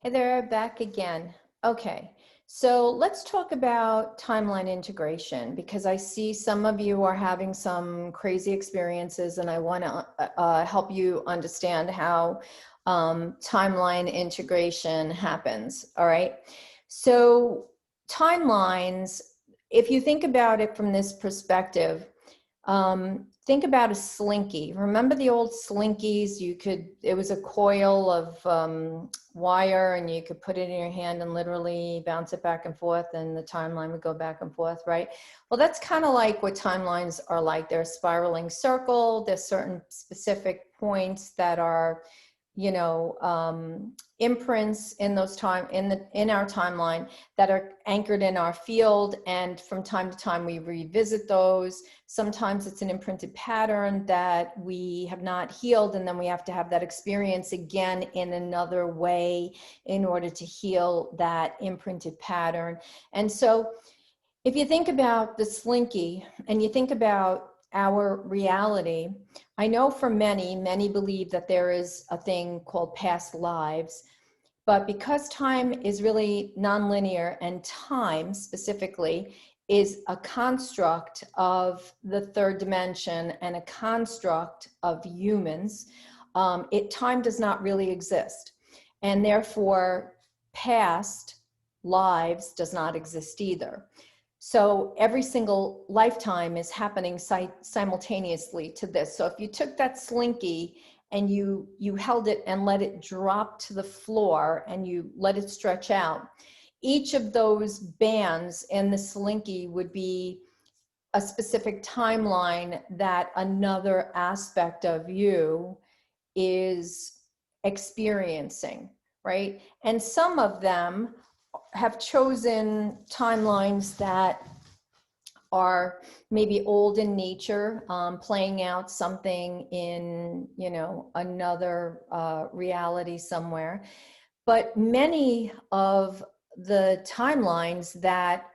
Hey there, back again. Okay, so let's talk about timeline integration because I see some of you are having some crazy experiences and I want to help you understand how timeline integration happens, all right? So timelines, if you think about it from this perspective, think about a slinky. Remember the old slinkies? It was a coil of wire and you could put it in your hand and literally bounce it back and forth and the timeline would go back and forth, right? Well, that's kind of like what timelines are like. They're a spiraling circle. There's certain specific points that are, imprints in in our timeline that are anchored in our field, and from time to time we revisit those. Sometimes it's an imprinted pattern that we have not healed, and then we have to have that experience again in another way in order to heal that imprinted pattern. And so if you think about the slinky and you think about our reality, I know for many believe that there is a thing called past lives, but because time is really nonlinear and time specifically is a construct of the third dimension and a construct of humans, time does not really exist. And therefore, past lives does not exist either. So every single lifetime is happening simultaneously to this. So if you took that slinky and you held it and let it drop to the floor and you let it stretch out, each of those bands in the slinky would be a specific timeline that another aspect of you is experiencing, right? And some of them have chosen timelines that are maybe old in nature, playing out something in, another reality somewhere. But many of the timelines that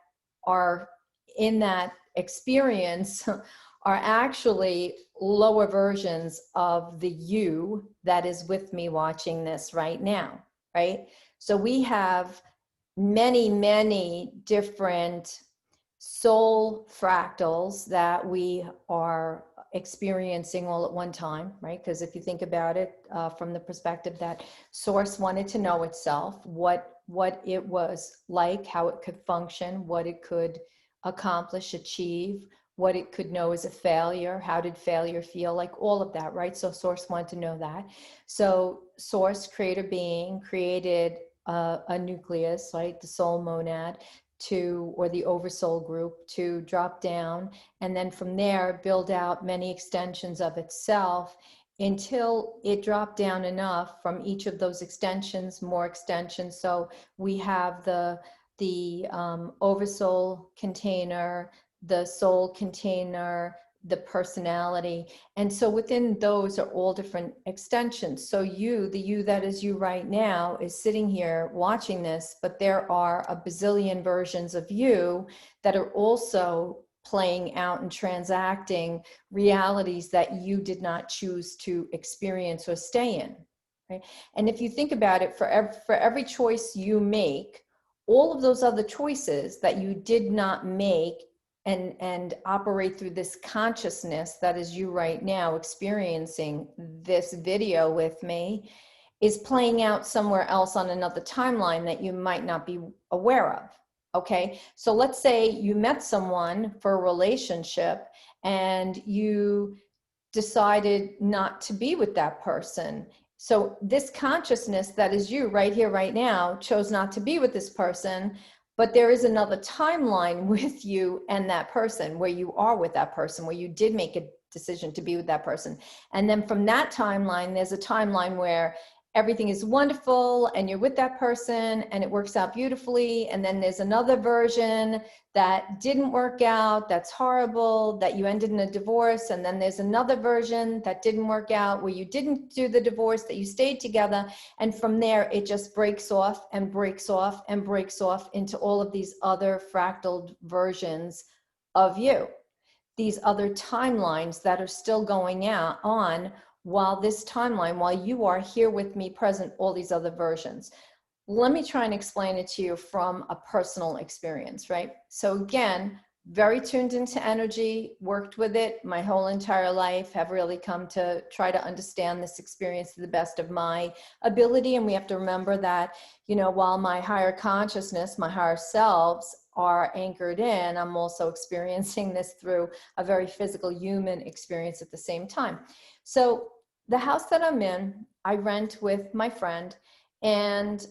are in that experience are actually lower versions of the you that is with me watching this right now, right? So we have many different soul fractals that we are experiencing all at one time, right? Because if you think about it from the perspective that source wanted to know itself, what it was like, how it could function, what it could accomplish, achieve, what it could know as a failure, how did failure feel, like all of that, right? So source wanted to know that. So source, creator being, created a nucleus, right, the soul monad, or the oversoul group to drop down, and then from there build out many extensions of itself until it dropped down enough from each of those extensions, more extensions. So we have the oversoul container, the soul container, the personality. And so within those are all different extensions. So the you that is you right now is sitting here watching this, but there are a bazillion versions of you that are also playing out and transacting realities that you did not choose to experience or stay in, right? And if you think about it, for every choice you make, all of those other choices that you did not make and operate through this consciousness that is you right now experiencing this video with me is playing out somewhere else on another timeline that you might not be aware of. Okay, so let's say you met someone for a relationship and you decided not to be with that person. So this consciousness that is you right here, right now, chose not to be with this person, but there is another timeline with you and that person where you are with that person, where you did make a decision to be with that person. And then from that timeline, there's a timeline where everything is wonderful and you're with that person and it works out beautifully. And then there's another version that didn't work out, that's horrible, that you ended in a divorce. And then there's another version that didn't work out where you didn't do the divorce, that you stayed together. And from there, it just breaks off and breaks off and breaks off into all of these other fractal versions of you. These other timelines that are still going on while this timeline, while you are here with me present, all these other versions. let me try and explain it to you from a personal experience, right? So again, very tuned into energy, worked with it my whole entire life, have really come to try to understand this experience to the best of my ability. And we have to remember that, you know, while my higher consciousness, my higher selves are anchored in, I'm also experiencing this through a very physical human experience at the same time. So the house that I'm in, I rent with my friend, and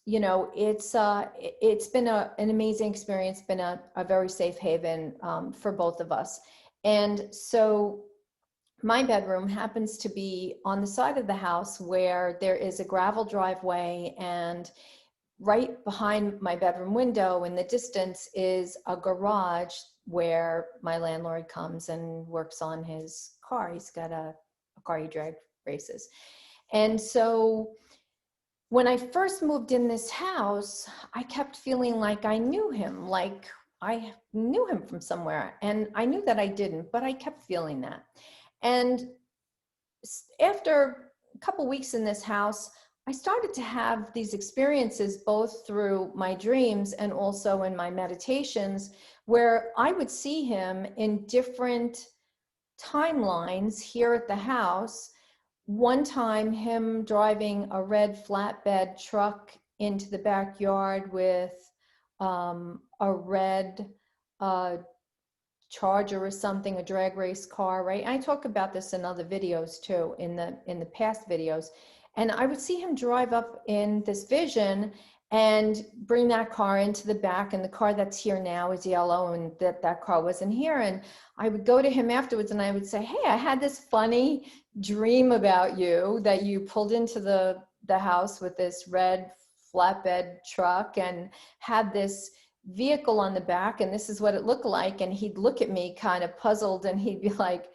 you know, it's been an amazing experience, been a very safe haven for both of us. And so my bedroom happens to be on the side of the house where there is a gravel driveway, and right behind my bedroom window in the distance is a garage where my landlord comes and works on his car. He's got a car he drag races. And so when I first moved in this house, I kept feeling like I knew him, like I knew him from somewhere. And I knew that I didn't, but I kept feeling that. And after a couple weeks in this house, I started to have these experiences both through my dreams and also in my meditations, where I would see him in different timelines here at the house. One time, him driving a red flatbed truck into the backyard with a red Charger or something, a drag race car, right? I talk about this in other videos too, in the past videos. And I would see him drive up in this vision and bring that car into the back, and the car that's here now is yellow, and that car wasn't here. And I would go to him afterwards and I would say, hey, I had this funny dream about you, that you pulled into the house with this red flatbed truck and had this vehicle on the back, and this is what it looked like. And he'd look at me kind of puzzled, and he'd be like,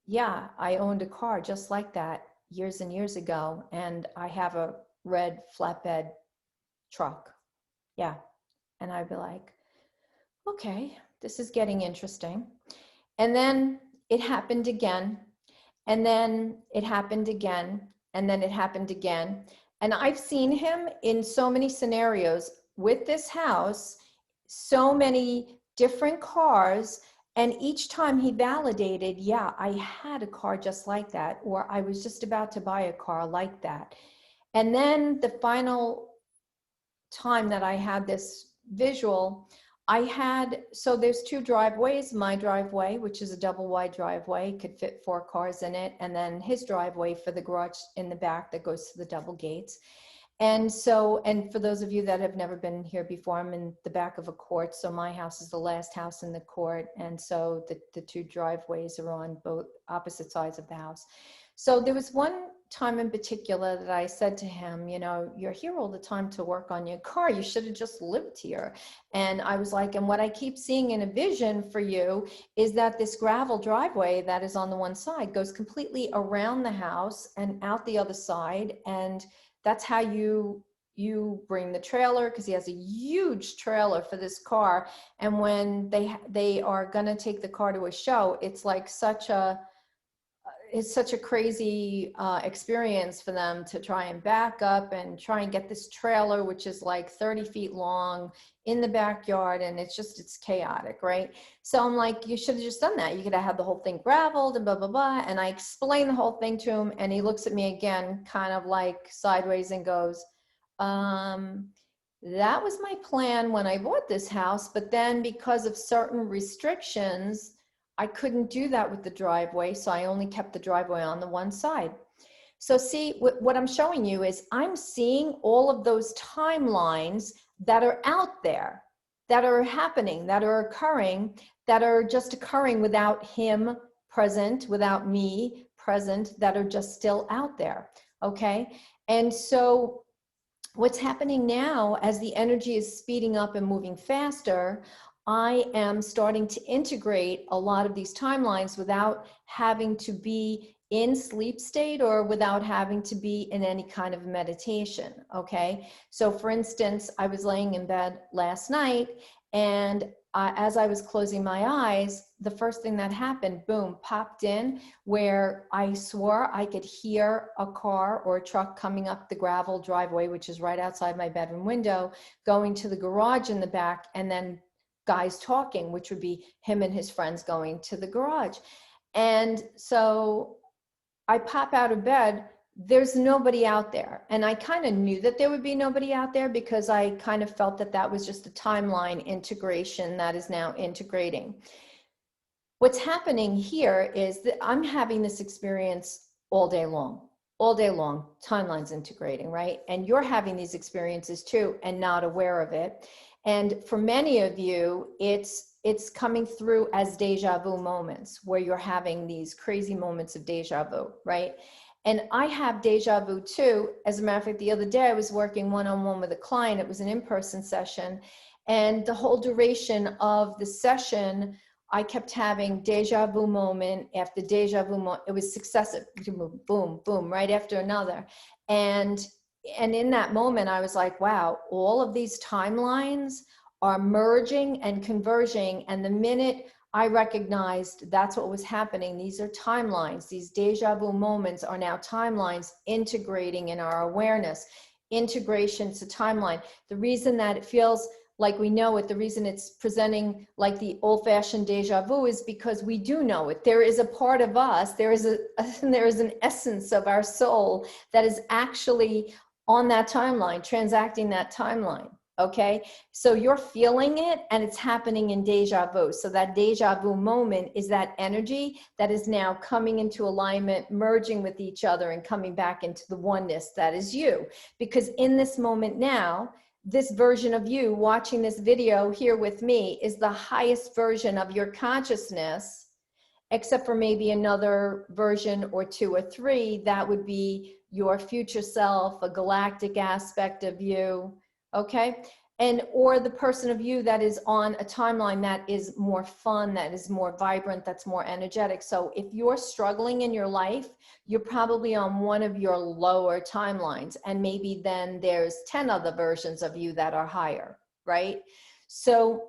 yeah, I owned a car just like that years and years ago, and I have a red flatbed truck. Yeah. And I'd be like, okay, this is getting interesting. And then it happened again, and then it happened again, and then it happened again. And I've seen him in so many scenarios with this house, so many different cars. And each time he validated, yeah, I had a car just like that, or I was just about to buy a car like that. And then the final time that I had this visual, so there's two driveways, my driveway, which is a double wide driveway, could fit 4 cars in it, and then his driveway for the garage in the back that goes to the double gates. And so, and for those of you that have never been here before, I'm in the back of a court. So my house is the last house in the court. And so the 2 driveways are on both opposite sides of the house. So there was one time in particular that I said to him, you know, you're here all the time to work on your car. You should have just lived here. And I was like, and what I keep seeing in a vision for you is that this gravel driveway that is on the one side goes completely around the house and out the other side. And that's how you bring the trailer, because he has a huge trailer for this car. And when they are going to take the car to a show, it's like such a crazy experience for them to try and back up and try and get this trailer, which is like 30 feet long, in the backyard. And it's chaotic, right? So I'm like, you should have just done that. You could have had the whole thing graveled and blah, blah, blah. And I explained the whole thing to him, and he looks at me again, kind of like sideways, and goes, that was my plan when I bought this house. But then because of certain restrictions, I couldn't do that with the driveway, so I only kept the driveway on the one side. So see, what I'm showing you is I'm seeing all of those timelines that are out there, that are happening, that are occurring, that are just occurring without him present, without me present, that are just still out there, okay? And so what's happening now, as the energy is speeding up and moving faster, I am starting to integrate a lot of these timelines without having to be in sleep state or without having to be in any kind of meditation, okay? So for instance, I was laying in bed last night, and as I was closing my eyes, the first thing that happened, boom, popped in, where I swore I could hear a car or a truck coming up the gravel driveway, which is right outside my bedroom window, going to the garage in the back, and then guys talking, which would be him and his friends going to the garage. And so I pop out of bed, there's nobody out there. And I kind of knew that there would be nobody out there because I kind of felt that that was just a timeline integration that is now integrating. What's happening here is that I'm having this experience all day long, timelines integrating, right? And you're having these experiences too and not aware of it. And for many of you, it's coming through as deja vu moments where you're having these crazy moments of deja vu, right? And I have deja vu too. As a matter of fact, the other day I was working one-on-one with a client. It was an in-person session. And the whole duration of the session, I kept having deja vu moment after deja vu moment. It was successive, boom, boom, right after another. And in that moment, I was like, wow, all of these timelines are merging and converging. And the minute I recognized that's what was happening, these are timelines. These deja vu moments are now timelines integrating in our awareness. Integration to timeline. The reason that it feels like we know it, the reason it's presenting like the old-fashioned deja vu is because we do know it. There is a part of us, there is an essence of our soul that is actually on that timeline, transacting that timeline. Okay, so you're feeling it and it's happening in deja vu. So that deja vu moment is that energy that is now coming into alignment, merging with each other and coming back into the oneness that is you. Because in this moment now, this version of you watching this video here with me is the highest version of your consciousness, except for maybe another version or two or three. That would be your future self, a galactic aspect of you. Okay, and or the person of you that is on a timeline that is more fun, that is more vibrant, that's more energetic. So if you're struggling in your life, you're probably on one of your lower timelines, and maybe then there's 10 other versions of you that are higher, right? So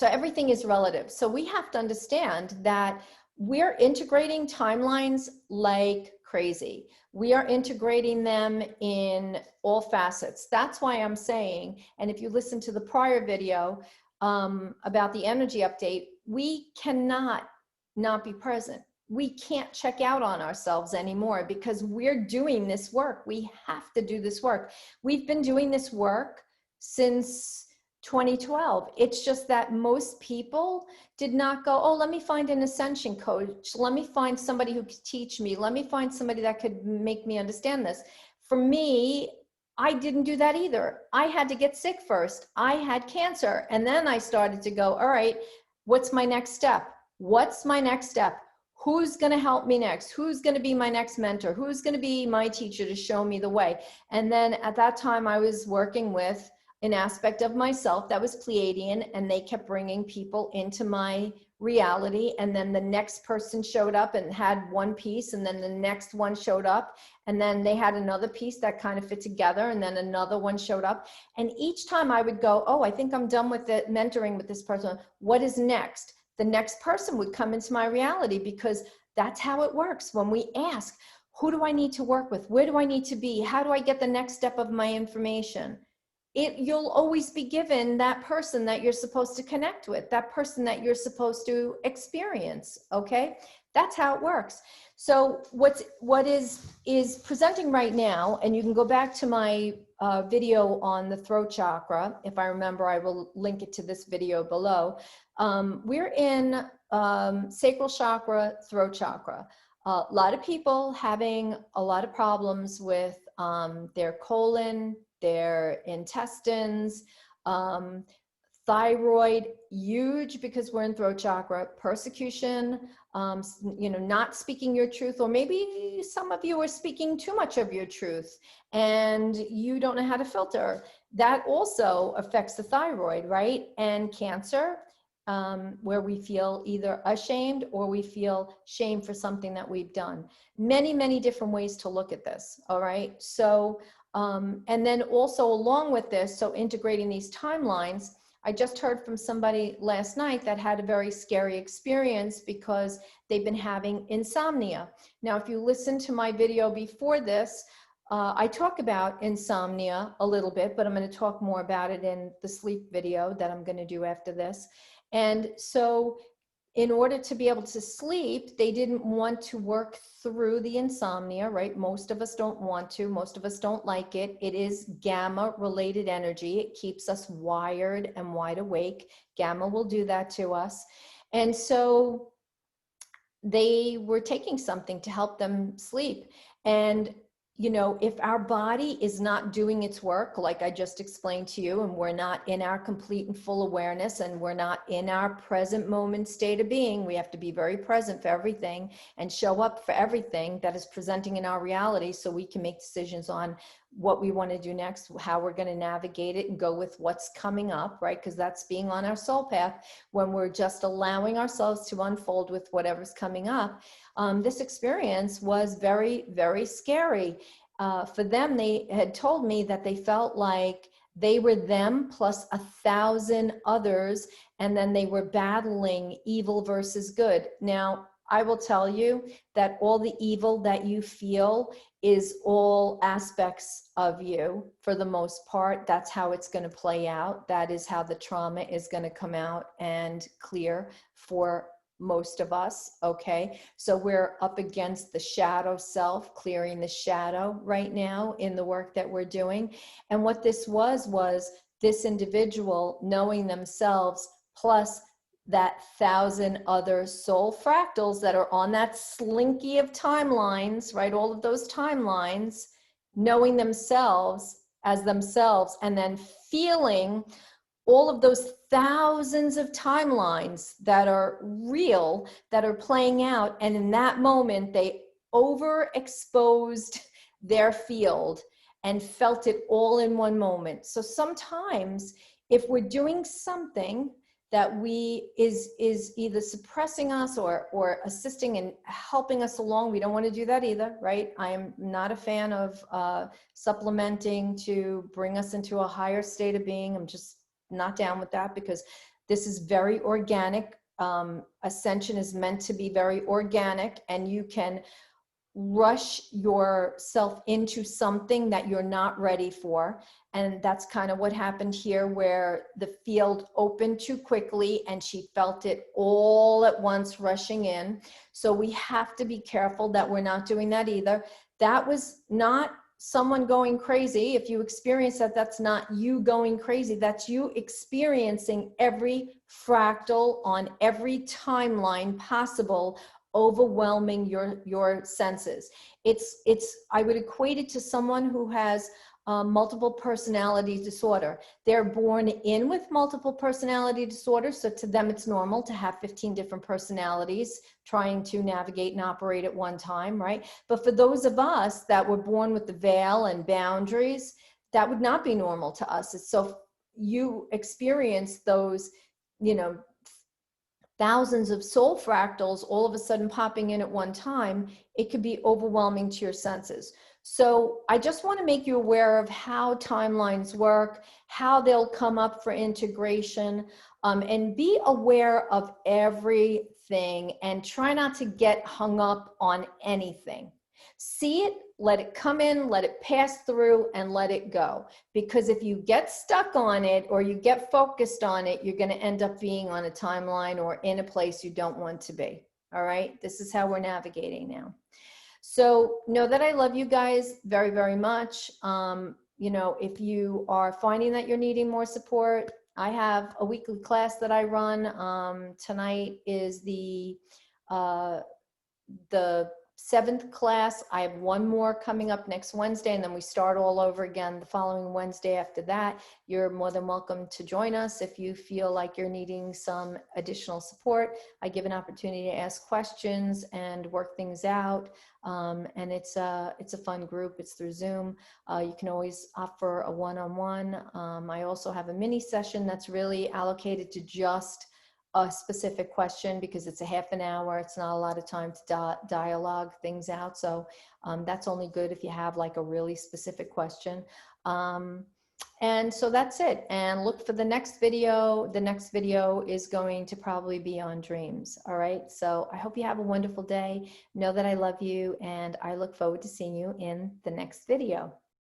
everything is relative. So we have to understand that we're integrating timelines like crazy. We are integrating them in all facets. That's why I'm saying, and if you listen to the prior video about the energy update, we cannot not be present. We can't check out on ourselves anymore because we're doing this work. We have to do this work. We've been doing this work since 2012. It's just that most people did not go, oh, let me find an ascension coach. Let me find somebody who could teach me. Let me find somebody that could make me understand this. For me, I didn't do that either. I had to get sick first. I had cancer. And then I started to go, all right, what's my next step? What's my next step? Who's going to help me next? Who's going to be my next mentor? Who's going to be my teacher to show me the way? And then at that time, I was working with an aspect of myself that was Pleiadian, and they kept bringing people into my reality. And then the next person showed up and had one piece, and then the next one showed up, and then they had another piece that kind of fit together, and then another one showed up. And each time I would go, oh, I think I'm done with the mentoring with this person. What is next? The next person would come into my reality, because that's how it works. When we ask, who do I need to work with? Where do I need to be? How do I get the next step of my information? You'll always be given that person that you're supposed to connect with, that person that you're supposed to experience. Okay, that's how it works. So what is presenting right now, and you can go back to my video on the throat chakra. If I remember, I will link it to this video below. We're in sacral chakra, throat chakra. A lot of people having a lot of problems with their colon, their intestines, thyroid, huge, because we're in throat chakra, persecution, not speaking your truth, or maybe some of you are speaking too much of your truth and you don't know how to filter. That also affects the thyroid, right? And cancer, where we feel either ashamed or we feel shame for something that we've done. Many, many different ways to look at this, all right? So, and then also along with this, so integrating these timelines, I just heard from somebody last night that had a very scary experience because they've been having insomnia. Now, if you listen to my video before this, I talk about insomnia a little bit, but I'm going to talk more about it in the sleep video that I'm going to do after this. And so in order to be able to sleep, they didn't want to work through the insomnia, right? Most of us don't want to. Most of us don't like it. It is gamma related energy. It keeps us wired and wide awake. Gamma will do that to us. And so they were taking something to help them sleep. And you know, if our body is not doing its work, like I just explained to you, and we're not in our complete and full awareness, and we're not in our present moment state of being, we have to be very present for everything and show up for everything that is presenting in our reality so we can make decisions on what we want to do next, how we're going to navigate it and go with what's coming up, right? Because that's being on our soul path when we're just allowing ourselves to unfold with whatever's coming up. This experience was very, very scary. For them, they had told me that they felt like they were them plus 1,000 others, and then they were battling evil versus good. Now, I will tell you that all the evil that you feel is all aspects of you for the most part. That's how it's going to play out. That is how the trauma is going to come out and clear for most of us, okay? So we're up against the shadow self, clearing the shadow right now in the work that we're doing. And what this was this individual knowing themselves plus that 1,000 other soul fractals that are on that slinky of timelines, right? All of those timelines, knowing themselves as themselves, and then feeling all of those thousands of timelines that are real, that are playing out. And in that moment, they overexposed their field and felt it all in one moment. So sometimes if we're doing something that is either suppressing us or assisting and helping us along, we don't want to do that either, right? I am not a fan of supplementing to bring us into a higher state of being. I'm just not down with that, because this is very organic. Ascension is meant to be very organic, and you can rush yourself into something that you're not ready for. And that's kind of what happened here, where the field opened too quickly and she felt it all at once rushing in. So we have to be careful that we're not doing that either. That was not someone going crazy. If you experience that, that's not you going crazy. That's you experiencing every fractal on every timeline possible, overwhelming your senses. I would equate it to someone who has multiple personality disorder. They're born in with multiple personality disorder, so to them it's normal to have 15 different personalities trying to navigate and operate at one time, right? But for those of us that were born with the veil and boundaries, that would not be normal to us. So you experience those, you know, thousands of soul fractals all of a sudden popping in at one time, it could be overwhelming to your senses. So I just want to make you aware of how timelines work, how they'll come up for integration, and be aware of everything and try not to get hung up on anything. See it, let it come in, let it pass through, and let it go. Because if you get stuck on it or you get focused on it, you're going to end up being on a timeline or in a place you don't want to be. All right? This is how we're navigating now. So know that I love you guys very, very much. You know, if you are finding that you're needing more support, I have a weekly class that I run. Tonight is the 7th class. I have one more coming up next Wednesday, and then we start all over again the following Wednesday after that. You're more than welcome to join us if you feel like you're needing some additional support. I give an opportunity to ask questions and work things out. And it's a fun group. It's through Zoom. You can always offer a one-on-one. I also have a mini session that's really allocated to just a specific question, because it's a half an hour. It's not a lot of time to dialogue things out. So that's only good if you have like a really specific question. And so that's it. And look for the next video. The next video is going to probably be on dreams. All right. So I hope you have a wonderful day. Know that I love you, and I look forward to seeing you in the next video.